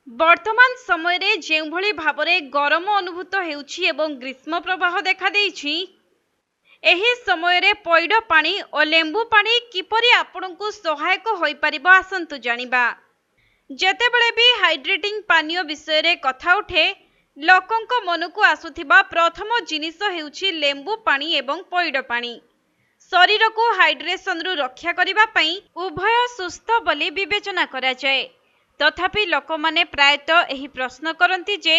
वर्तमान समय रे जेउभଳି भाबरे गरम अनुभूत हेउछि एवं ग्रीष्म प्रवाह देखा देइछि एही समय रे पैड पानी और लेंबु पानी किपरि आपनकु सहायक होई परिबो आसंतु जानिबा। जेतेबेले भी हाइड्रेटिंग पानीय विषय रे कथा उठे लोकंक मनकु आसुथिबा प्रथम जिनिस हेउछि लेंबु पानी एवं पैड पानी। शरीर को हाइड्रेशन रु रक्षा करिबा पई उभय सुस्थ बोली विवेचना करा जाय। तथापि लोकमाने प्रायतः एही प्रश्न करती जे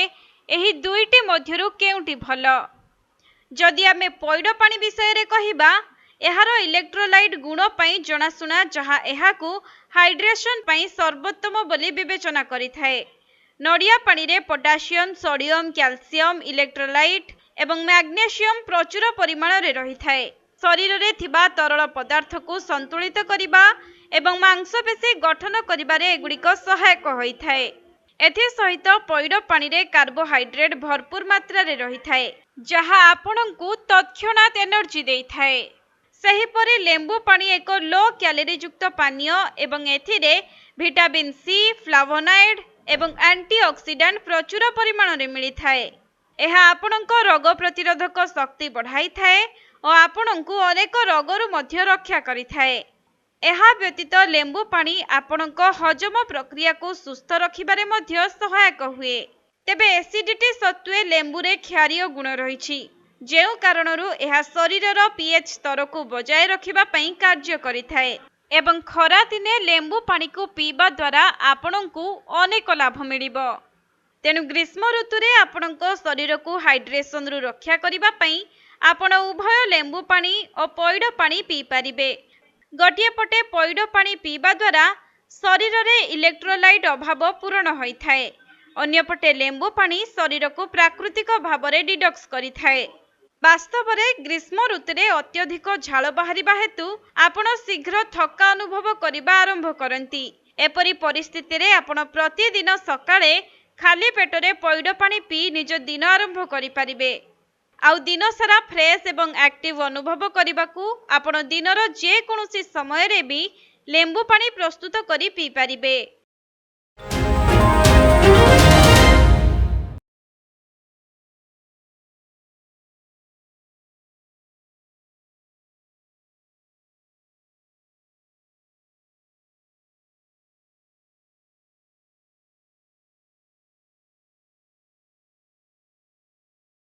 एही दुईटी मध्यरु केउटी भल। जदि आमे पैड पानी विषय रे कहिबा एहार इलेक्ट्रोलाइट गुण पई जनाशुना जहा एहाकू हाइड्रेशन पई सर्वोत्तम बोली विवेचना करिथाए। नडिया पानी रे पोटासियम, सोडियम, कैल्शियम, इलेक्ट्रोलाइट एवं मैग्नेशियम प्रचुर परिमाण रे रहिथाए। शरीर रे थिबा तरल पदार्थ को संतुलित करिबा एवं मांसपेशी गठन करिबारे एगुड़िक सहायक होइथाए। एथि सहित पैड पानी रे कार्बोहाइड्रेट भरपूर मात्रा रे रहिथाए जहा आपनकु तत्क्षणात एनर्जी देइथाए। सेहिपरि लेंबु पानी एक लो कैलोरी युक्त पानीय एवं एथिरे विटामिन सी, फ्लावोनाइड एवं एंटीऑक्सीडेंट प्रचुर परिमाण रे मिलिथाए। एहा आपनक रोग प्रतिरोधक शक्ति बढ़ाई थाए और आपनकु अनेक रोगरु मध्य रक्षा करिथाए। एहा व्यतीत लेंबु पानी आपनक हजम प्रक्रिया को सुस्थ रखिबारे मध्य सहायक हुए। तेबे एसिडिटी सत्वे लेंबु रे क्षारीय गुण रहिछि जेउ कारणरू एहा शरीरर पीएच स्तर को बजाय रखिबा पई कार्य करिथाए एवं खरा दिने लेंबु पानी को पीबा द्वारा आपनकु अनेक लाभ मिलिबो। तेनु ग्रीष्म ऋतु रे आपनक शरीर को हाइड्रेशन रु रक्षा करिबा पई आपण उभय लेंबु पानी और पैड पानी पी पारिबे। गोटिए पटे पैड पानी पीबा द्वारा शरीर रे इलेक्ट्रोलाइट अभाव पूरण होइथाए, अन्य पटे लेंबु पानी शरीर को प्राकृतिक भाव रे डिटॉक्स करिथाए। वास्तव रे ग्रीष्म ऋतु रे अत्यधिक झाल बाहरिबा हेतु आपण शीघ्र थका अनुभव करिबा आरंभ करंती। एपरि परिस्थिति रे आपण प्रतिदिन सकाळे खाली पेटरे पैड पानी पी निज दिन आरंभ करि परिबे। आउ दिन सारा फ्रेश एवं एक्टिव अनुभव करिबाकू आपण दिनर जे कोनोसी समय रे भी लेंबु पानी प्रस्तुत करि पी परिबे।